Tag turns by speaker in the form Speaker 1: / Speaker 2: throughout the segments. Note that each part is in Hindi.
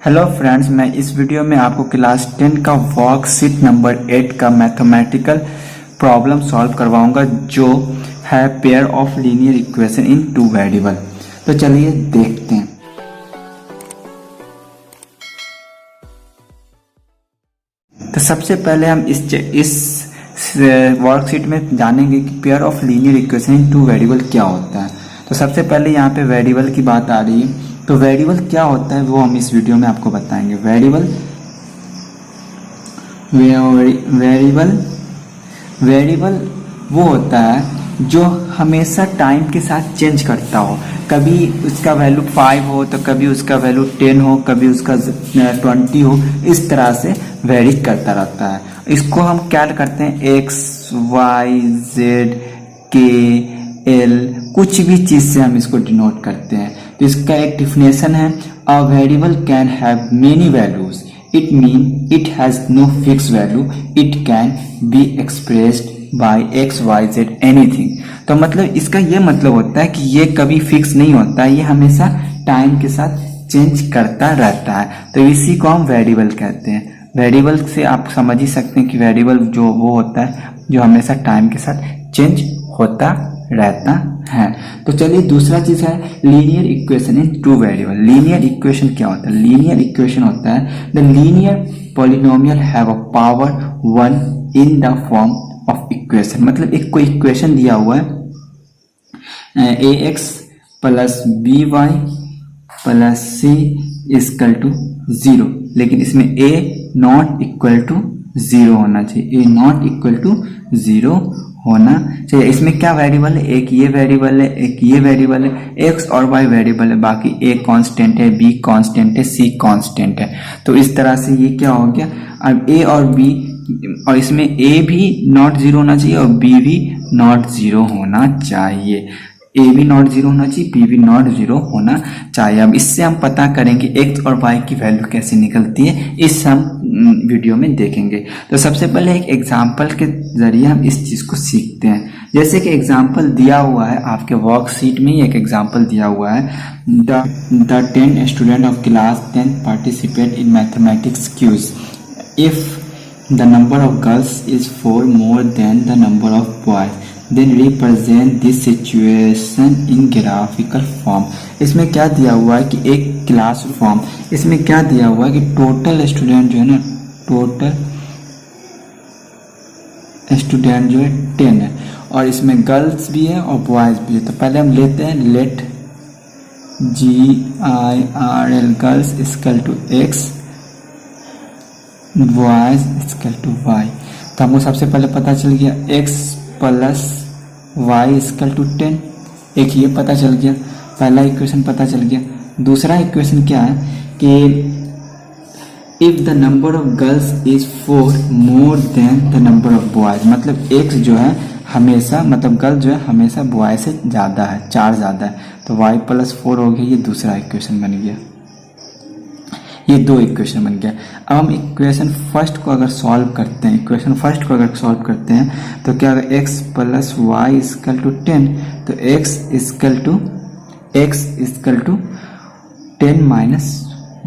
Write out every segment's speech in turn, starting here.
Speaker 1: हेलो फ्रेंड्स, मैं इस वीडियो में आपको क्लास 10 का वर्कशीट नंबर 8 का मैथमेटिकल प्रॉब्लम सॉल्व करवाऊंगा जो है pair of linear equation in two variable. तो चलिए देखते हैं। तो सबसे पहले हम इस वर्कशीट में जानेंगे कि pair of linear equation in two variable क्या होता है। तो सबसे पहले यहाँ पे वेरिएबल की बात आ रही है। तो वेरिएबल क्या होता है वो हम इस वीडियो में आपको बताएंगे। वेरिएबल वो होता है जो हमेशा टाइम के साथ चेंज करता हो। कभी उसका वैल्यू 5 हो तो कभी उसका वैल्यू 10 हो, कभी उसका 20 हो। इस तरह से वेरी करता रहता है। इसको हम क्या करते हैं, एक्स वाई जेड के एल कुछ भी चीज से हम इसको डिनोट करते हैं। तो इसका एक डिफिनेशन है, a variable can have many values, it mean it has no fix value, it can be expressed by x y z anything. तो मतलब इसका ये मतलब होता है कि ये कभी फिक्स नहीं होता है, ये हमेशा टाइम के साथ चेंज करता रहता है। तो इसी को हम वेरिएबल कहते हैं। वेरिएबल से आप समझ ही सकते हैं कि वेरिएबल जो वो होता है जो हमेशा टाइम के साथ चेंज होता रहता है। तो चलिए दूसरा चीज है linear equation in two variable. Linear equation क्या होता है? लीनियर इक्वेशन होता है the linear polynomial have a power 1 in the form of equation. मतलब एक कोई इक्वेशन दिया हुआ है a x plus b y plus c equal to 0, लेकिन इसमें ए नॉट इक्वल टू 0 होना चाहिए। ए नॉट इक्वल टू 0 होना चाहिए। इसमें क्या वेरिएबल है? एक ये वेरिएबल है, एक ये वेरिएबल है, एक्स और वाई वेरिएबल है, बाकी ए कांस्टेंट है, बी कांस्टेंट है, सी कांस्टेंट है। तो इस तरह से ये क्या हो गया, अब ए और बी, और इसमें ए भी नॉट 0 होना चाहिए और बी भी नॉट 0 होना चाहिए। ए भी नॉट 0 होना चाहिए, बी भी नॉट 0 होना चाहिए। अब इससे हम पता करेंगे एक्स और वाई की वैल्यू कैसे निकलती है, इस हम वीडियो में देखेंगे। तो सबसे पहले एक एग्जांपल के जरिए हम इस चीज को सीखते हैं। जैसे कि एग्जांपल दिया हुआ है आपके वर्कशीट में ही एक एग्जांपल दिया हुआ है, the 10 student of class 10 participate in mathematics quiz if the number of girls is 4 more than the number of boys, then represent this situation in graphical form। इसमें क्या दिया हुआ है कि एक क्लास फॉर्म, इसमें क्या दिया हुआ है कि टोटल स्टूडेंट जो है ना, टोटल स्टूडेंट जो है 10 है और इसमें गर्ल्स भी है और बॉयज भी है। तो पहले हम लेते हैं let GIRL girls equal to x, boys equal to y. तो हमको सबसे पहले पता चल गया x plus y equal to 10, एक ये पता चल गया, पहला इक्वेशन पता चल गया। दूसरा इक्वेशन क्या है कि if the number of girls is 4 more than the number of boys, मतलब x जो है हमेशा, मतलब गर्ल जो है हमेशा बॉय से ज्यादा है, 4 ज्यादा है। तो y प्लस 4 हो गया, ये दूसरा इक्वेशन बन गया, ये 2 इक्वेशन बन गया। अब हम इक्वेशन फर्स्ट को अगर सॉल्व करते हैं, तो क्या होगा, x plus y equal to 10, तो x equal to 10 minus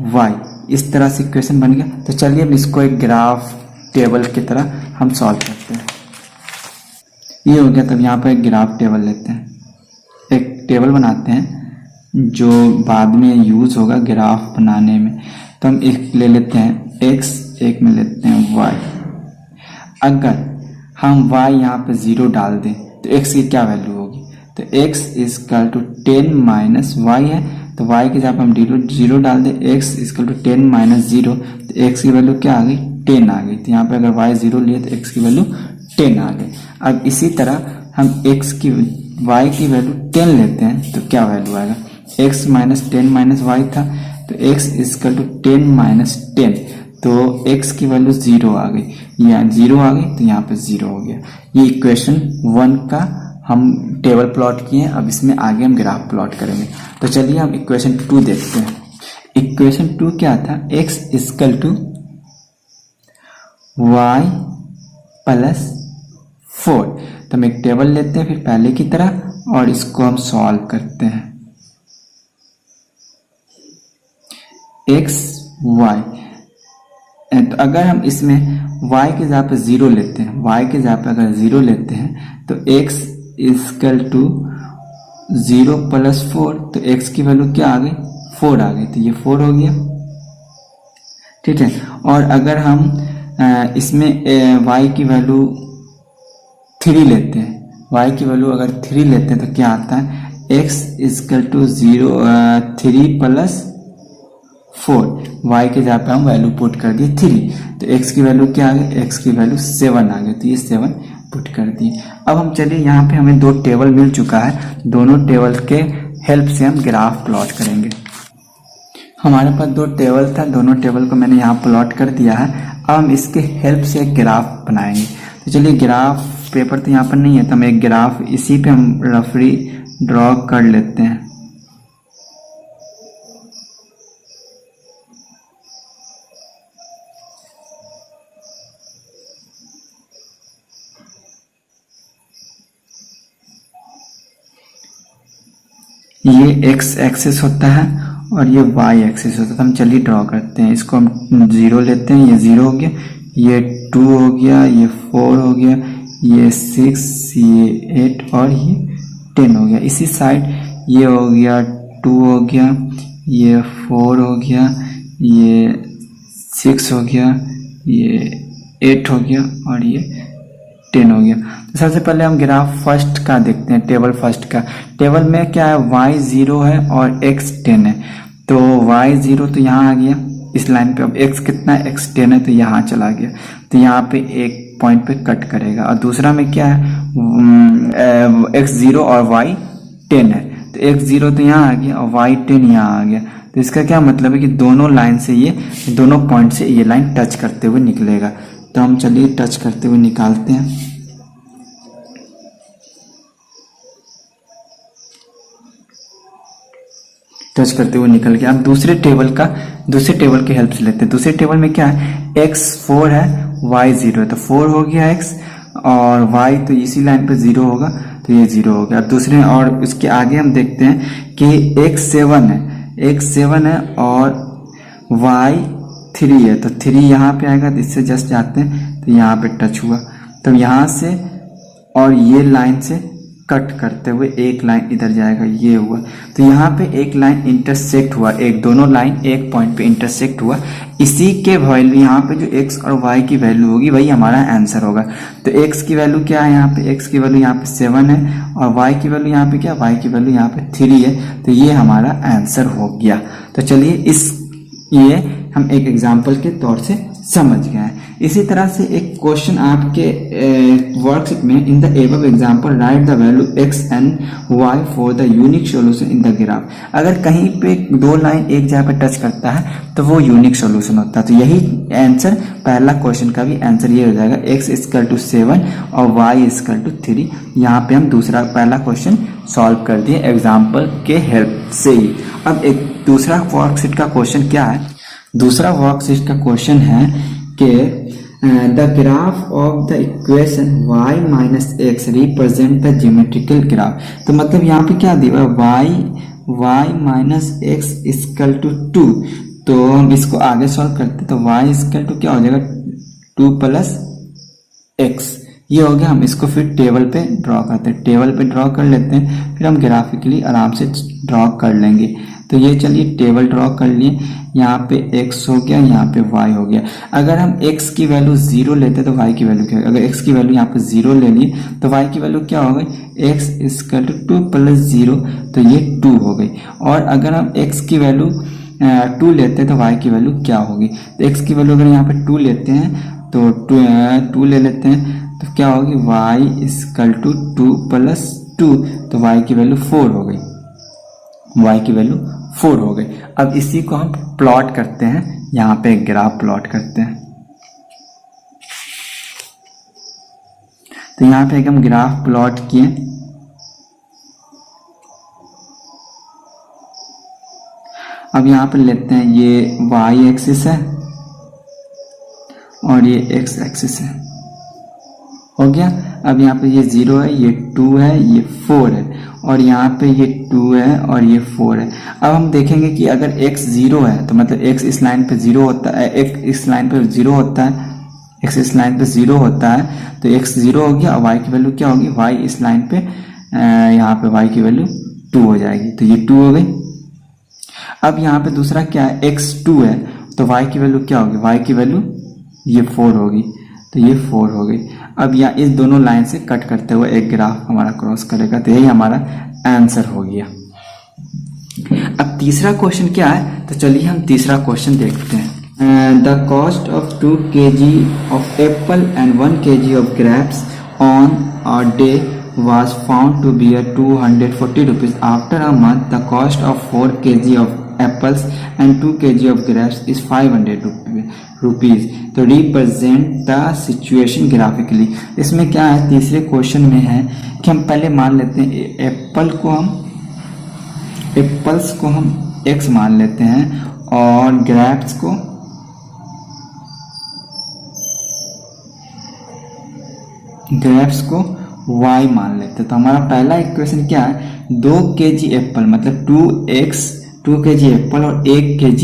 Speaker 1: y, इस तरह से इक्वेशन बन गया। तो चलिए हम इसको एक ग्राफ टेबल की तरह हम सॉल्व करते हैं। ये हो गया। तब यहाँ पर एक ग्राफ टेबल लेते हैं, एक टेबल बनाते हैं जो बाद में यूज होगा ग्राफ बनाने में। तो हम एक ले लेते हैं x, एक में लेते हैं y। अगर हम y यहाँ पे 0 डाल दें तो x की क्या वैल्यू होगी, तो x equal to 10 minus y है, तो y की जगह हम 0 डाल दें, x इक्वल टू 10 माइनस 0, तो x की वैल्यू क्या आ गई, 10 आ गई। तो यहाँ पे अगर y 0 लिए तो x की वैल्यू 10 आ गई। अब इसी तरह हम y की वैल्यू 10 लेते हैं तो क्या वैल्यू आएगा, x माइनस 10 माइनस वाई था, तो x इक्वल टू 10 माइनस 10, तो x की वैल्यू 0 आ गई, यहाँ 0 आ गई, तो यहाँ पे 0 हो गया। ये इक्वेशन 1 का हम टेबल प्लॉट किए। अब इसमें आगे हम ग्राफ प्लॉट करेंगे। तो चलिए हम इक्वेशन 2 देखते हैं। इक्वेशन 2 क्या था, x equal to y plus 4। तो हम एक टेबल लेते हैं फिर पहले की तरह और इसको हम सॉल्व करते हैं। x y. तो अगर हम इसमें y के जगह पे 0 लेते हैं, y के जगह पे अगर 0 लेते हैं तो x इजकल टू 0 प्लस 4, तो x की वैल्यू क्या आ गई, 4 आ गई, तो ये 4 हो गया। ठीक है, और अगर हम इसमें y की वैल्यू 3 लेते हैं, y की वैल्यू अगर 3 लेते हैं तो क्या आता है, x equal to 3 plus 4, y के जगह पे हम वैल्यू पुट कर दिए 3, तो x की वैल्यू क्या आ गई, x की वैल्यू 7 आ गई, तो ये 7 पुट कर दिए। अब हम चलिए यहाँ पे हमें 2 टेबल मिल चुका है, दोनों टेबल के हेल्प से हम ग्राफ प्लॉट करेंगे। हमारे पास 2 टेबल था, दोनों टेबल को मैंने यहाँ प्लॉट कर दिया है। अब हम इसके हेल्प से एक ग्राफ बनाएंगे। तो चलिए, ग्राफ पेपर तो यहाँ पर नहीं है, तो हम एक ग्राफ इसी पे हम रफली ड्रॉ कर लेते हैं। ये x एक्सिस होता है और ये y एक्सिस होता है, तो हम चलिए ड्रॉ करते हैं। इसको हम 0 लेते हैं, ये 0 हो गया, ये 2 हो गया, ये 4 हो गया, ये 6, ये 8 और ये 10 हो गया। इसी साइड ये हो गया 2 हो गया, ये 4 हो गया, ये 6 हो गया, ये 8 हो गया और ये 10 हो गया। तो सबसे पहले हम ग्राफ फर्स्ट का देखते हैं, टेबल फर्स्ट का। टेबल में क्या है, y 0 है और x 10 है, तो y 0 तो यहाँ आ गया इस लाइन पे। अब x कितना है, x 10 है, तो यहाँ चला गया, तो यहाँ पे एक पॉइंट पे कट करेगा। और दूसरा में क्या है, x 0 और y 10 है, तो x 0 तो यहाँ आ गया और y 10 यहाँ आ गया। तो इसका क्या मतलब है कि दोनों लाइन से ये, दोनों पॉइंट से ये लाइन टच करते हुए निकलेगा। तो हम चलिए टच करते हुए निकालते हैं। टच करते हुए निकल गया। अब दूसरे टेबल की हेल्प से लेते हैं। दूसरे टेबल में क्या है, x 4 है, y 0 है, तो 4 हो गया x, और y तो इसी लाइन पे 0 होगा, तो ये 0 हो गया। अब दूसरे और उसके आगे हम देखते हैं कि x 7 है और y 3 है, तो 3 यहाँ पे आएगा, तो इससे जस्ट जाते हैं, तो यहाँ पे टच हुआ, तो यहाँ से और ये लाइन से कट करते हुए एक लाइन इधर जाएगा, ये हुआ। तो यहाँ पे एक लाइन इंटरसेक्ट हुआ, दोनों लाइन एक पॉइंट पे इंटरसेक्ट हुआ। इसी के वैल्यू यहाँ पे जो x और y की वैल्यू होगी वही हमारा आंसर होगा। तो x की वैल्यू क्या है, यहाँ पे x की वैल्यू यहाँ पे 7 है और y की वैल्यू यहाँ पे क्या, y की वैल्यू यहाँ पे 3 है, तो ये हमारा आंसर हो गया। तो चलिए ये हम एक एग्जाम्पल के तौर से समझ गए हैं। इसी तरह से एक क्वेश्चन आपके वर्कशीट में, in the above example right the value x and y for the unique solution in the graph. अगर कहीं पे 2 लाइन एक जगह पे टच करता है तो वो यूनिक सॉल्यूशन होता है। तो यही आंसर, पहला क्वेश्चन का भी आंसर ये हो जाएगा, x इक्वल टू 7 और y इक्वल टू 3। यहाँ पे हम पहला क्वेश्चन सॉल्व कर दिए एग्जाम्पल के हेल्प से ही। अब एक दूसरा वर्कशीट का क्वेश्चन क्या है, दूसरा वर्कशीट का क्वेश्चन है कि the graph of the equation y minus x represent the geometrical graph. तो मतलब यहाँ पे क्या दिया हुआ, y minus x equal to 2। तो हम इसको आगे सॉल्व करते, तो y इक्वल टू क्या हो जाएगा, 2 प्लस एक्स, ये हो गया। हम इसको फिर टेबल पे ड्रॉ करते हैं, टेबल पे ड्रॉ कर लेते हैं, फिर हम ग्राफिकली आराम से ड्रॉ कर लेंगे। तो ये चलिए टेबल ड्रॉ कर लिए, यहाँ पे x हो गया, यहाँ पे y हो गया। अगर हम x की वैल्यू 0 लेते तो y की वैल्यू क्या होगी, अगर x की वैल्यू यहाँ पे 0 ले लिए तो y की वैल्यू क्या हो गई, x इक्वल टू 2 प्लस 0, तो ये 2 हो गई। और अगर हम x की वैल्यू 2 लेते हैं तो y की वैल्यू क्या होगी, तो x की वैल्यू अगर यहाँ पे 2 लेते हैं तो 2 ले लेते हैं, तो क्या होगी, y इक्वल टू 2 प्लस 2, तो y की वैल्यू 4 हो गई, y की वैल्यू 4 हो गई। अब इसी को हम प्लॉट करते हैं, यहाँ पे एक ग्राफ प्लॉट करते हैं। तो यहाँ पे एक हम ग्राफ प्लॉट किए, अब यहाँ पे लेते हैं, ये y एक्सिस है और ये x एक्सिस है, हो गया। अब यहाँ पे ये 0 है, ये 2 है, ये 4 है और यहाँ पे ये 2 है और ये 4 है। अब हम देखेंगे कि अगर x 0 है तो मतलब x इस लाइन पे 0 होता है, x इस लाइन पे 0 होता है, x इस लाइन पे 0 होता है तो x 0 हो गया और y की वैल्यू क्या होगी, y इस लाइन पे यहाँ पे y की वैल्यू 2 हो जाएगी, तो ये 2 हो गई। अब यहाँ पे दूसरा क्या है, x 2 है तो y की वैल्यू क्या होगी, y की वैल्यू ये 4 होगी, तो ये 4 हो गई। अब यहाँ इस दोनों लाइन से कट करते हुए एक ग्राफ हमारा क्रॉस करेगा, तो यही हमारा आंसर हो गया। अब तीसरा क्वेश्चन क्या है, तो चलिए हम तीसरा क्वेश्चन देखते हैं। The cost of 2 kg of Apple and 1 kg of grapes on a day was found to be a 240 rupees. After a month, the cost of 4 kg of apples and 2 kg of grapes is 500 rupees. तो represent the situation graphically. इसमें क्या है, तीसरे क्वेश्चन में है कि हम पहले मान लेते हैं एप्पल्स को हम x मान लेते हैं और ग्रेप्स y मान लेते हैं। तो हमारा पहला इक्वेशन क्या है, 2 kg एप्पल मतलब 2 kg एप्पल और 1 kg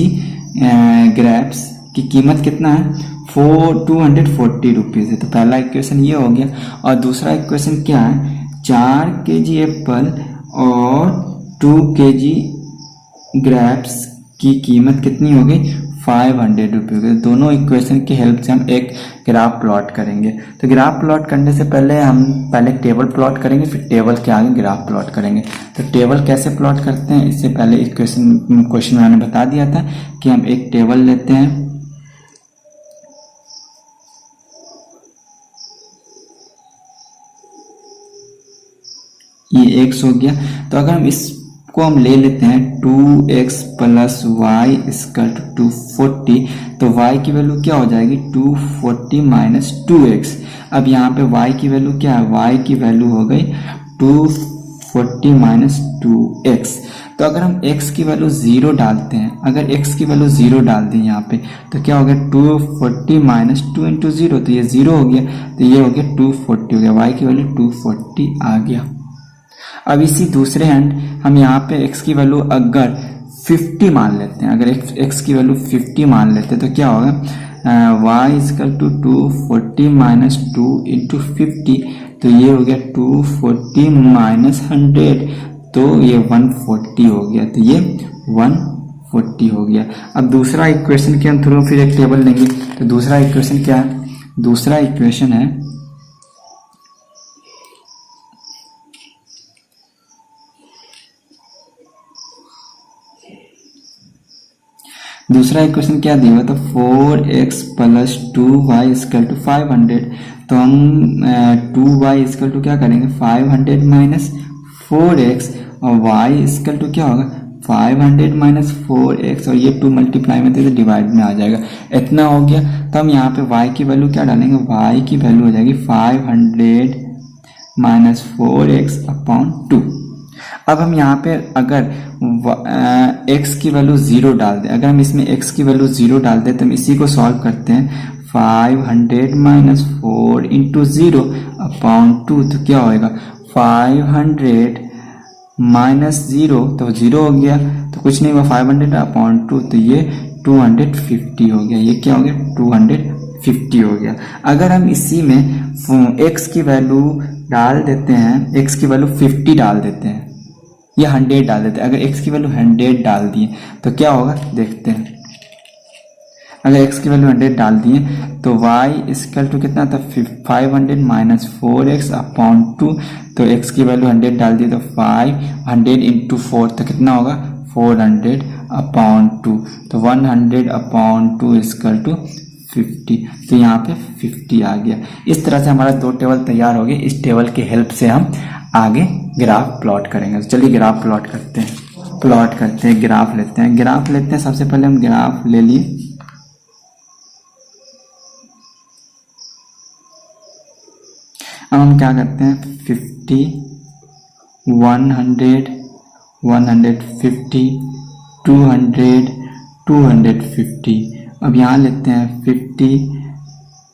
Speaker 1: ग्रेप्स की कीमत कितना है, 240 रुपीज़ है। तो पहला इक्वेशन ये हो गया। और दूसरा इक्वेशन क्या है, 4 kg एप्पल और 2 kg ग्रेप्स की कीमत कितनी हो गई, 500 रुपये। दोनों इक्वेशन की हेल्प से हम एक ग्राफ प्लॉट करेंगे। तो ग्राफ प्लॉट करने से पहले हम टेबल प्लॉट करेंगे, फिर टेबल के आगे ग्राफ प्लॉट करेंगे। तो टेबल कैसे प्लॉट करते हैं, इससे पहले क्वेश्चन में मैंने बता दिया था कि हम एक टेबल लेते हैं, ये x हो गया। तो अगर हम इसको हम ले लेते हैं 2x plus y equal to 240, तो y की वैल्यू क्या हो जाएगी, 240 माइनस 2x। अब यहाँ पे y की वैल्यू क्या है, y की वैल्यू हो गई 240 माइनस 2x। तो अगर हम x की वैल्यू 0 डालते हैं, अगर x की वैल्यू 0 डाल दी यहाँ पे, तो क्या हो गया 240 माइनस 2 इंटू 0, तो ये 0 हो गया, तो ये हो गया 240 हो गया, y की वैल्यू 240 आ गया। अब इसी दूसरे हैंड हम यहाँ पे x की वैल्यू अगर 50 मान लेते हैं, अगर x की वैल्यू 50 मान लेते हैं तो क्या होगा, y equal to 240 minus 2 into 50, तो ये हो गया 240 माइनस 100, तो ये 140 हो गया, तो ये 140 हो गया। अब दूसरा इक्वेशन के हम थ्रू फिर एक टेबल लेंगे। तो दूसरा इक्वेशन क्या है, दूसरा इक्वेशन है दूसरा इक्वेशन क्या दिया हुआ, तो 4x plus 2y equal to 500। तो हम 2y इक्वल टू क्या करेंगे, 500 माइनस 4x और y इक्वल टू क्या होगा, 500 माइनस 4x और ये 2 मल्टीप्लाई में तो डिवाइड में आ जाएगा, इतना हो गया। तो हम यहाँ पे y की वैल्यू क्या डालेंगे, y की वैल्यू हो जाएगी 500 माइनस 4x अपॉन 2। अब हम यहाँ पे अगर x की वैल्यू 0 डाल दें, अगर हम इसमें x की वैल्यू 0 डाल दें तो हम इसी को सॉल्व करते हैं, 500 माइनस 4 इंटू 0 अपॉन 2, तो क्या होएगा 500 माइनस 0, तो 0 हो गया, तो कुछ नहीं हुआ, 500 अपॉन 2, तो ये 250 हो गया, ये क्या हो गया 250 हो गया। अगर हम इसी में x की वैल्यू डाल देते हैं, x की वैल्यू 50 डाल देते हैं या 100 डाल देते हैं, अगर x की वैल्यू 100 डाल दिए तो क्या होगा देखते हैं। अगर x की वैल्यू 100 डाल दिए तो y इक्वल टू कितना था, 500 माइनस 4x अपॉन 2, तो x की वैल्यू 100 डाल दिए तो 500 इंटू 4, तो कितना होगा 400 अपॉन 2, तो 100 अपॉन 2 इक्वल टू 50, तो यहाँ पे 50 आ गया। इस तरह से हमारा दो टेबल तैयार हो गए। इस टेबल की हेल्प से हम आगे ग्राफ प्लॉट करेंगे। तो चलिए ग्राफ प्लॉट करते हैं, ग्राफ लेते हैं। सबसे पहले हम ग्राफ ले लिए, अब हम क्या करते हैं 50 100 150 200 250। अब यहाँ लेते हैं 50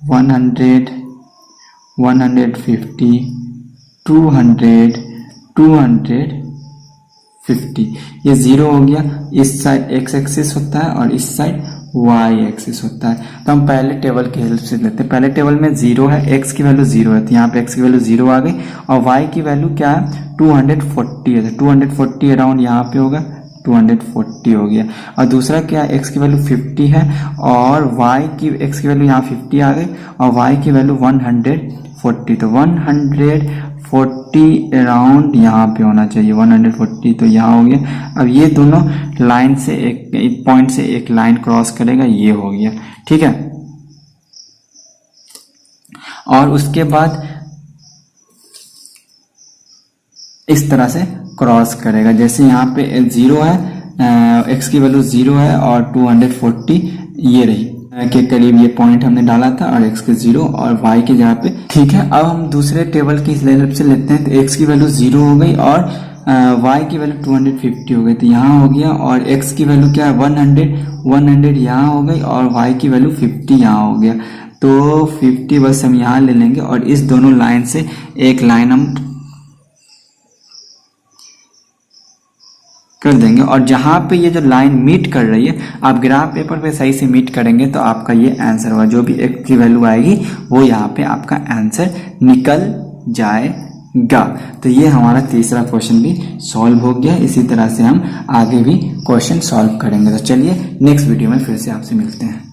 Speaker 1: 100 150 200 250, ये 0 हो गया। इस साइड x एक्सिस होता है और इस साइड y एक्सिस होता है। तो हम पहले टेबल की हेल्प से लेते हैं। पहले टेबल में 0 है, x की वैल्यू 0 है, तो यहाँ पे x की वैल्यू 0 आ गई और y की वैल्यू क्या है 240 है, 240 अराउंड यहाँ पे होगा 240 हो गया। और दूसरा क्या है, x की वैल्यू 50 है और x की वैल्यू यहाँ 50 आ गई और y की वैल्यू 140, तो 140 अराउंड यहाँ पे होना चाहिए, 140 तो यहाँ हो गया। अब ये दोनों लाइन से एक पॉइंट से एक लाइन क्रॉस करेगा, ये हो गया, ठीक है। और उसके बाद इस तरह से क्रॉस करेगा, जैसे यहाँ पे 0 है, x की वैल्यू 0 है और 240 ये रही के करीब ये पॉइंट हमने डाला था और x के 0 और y की जगह पे, ठीक है। अब हम दूसरे टेबल की हेल्प से लेते हैं, तो x की वैल्यू 0 हो गई और y की वैल्यू 250 हो गई, तो यहाँ हो गया। और x की वैल्यू क्या है 100 यहाँ हो गई और y की वैल्यू 50 यहाँ हो गया, तो 50 बस हम यहाँ ले लेंगे और इस दोनों लाइन से एक लाइन हम कर देंगे। और जहां पे ये जो लाइन मीट कर रही है, आप ग्राफ पेपर पे सही से मीट करेंगे तो आपका ये आंसर होगा, जो भी x की वैल्यू आएगी वो यहाँ पे आपका आंसर निकल जाएगा। तो ये हमारा तीसरा क्वेश्चन भी सॉल्व हो गया। इसी तरह से हम आगे भी क्वेश्चन सॉल्व करेंगे। तो चलिए नेक्स्ट वीडियो में फिर से आपसे मिलते हैं।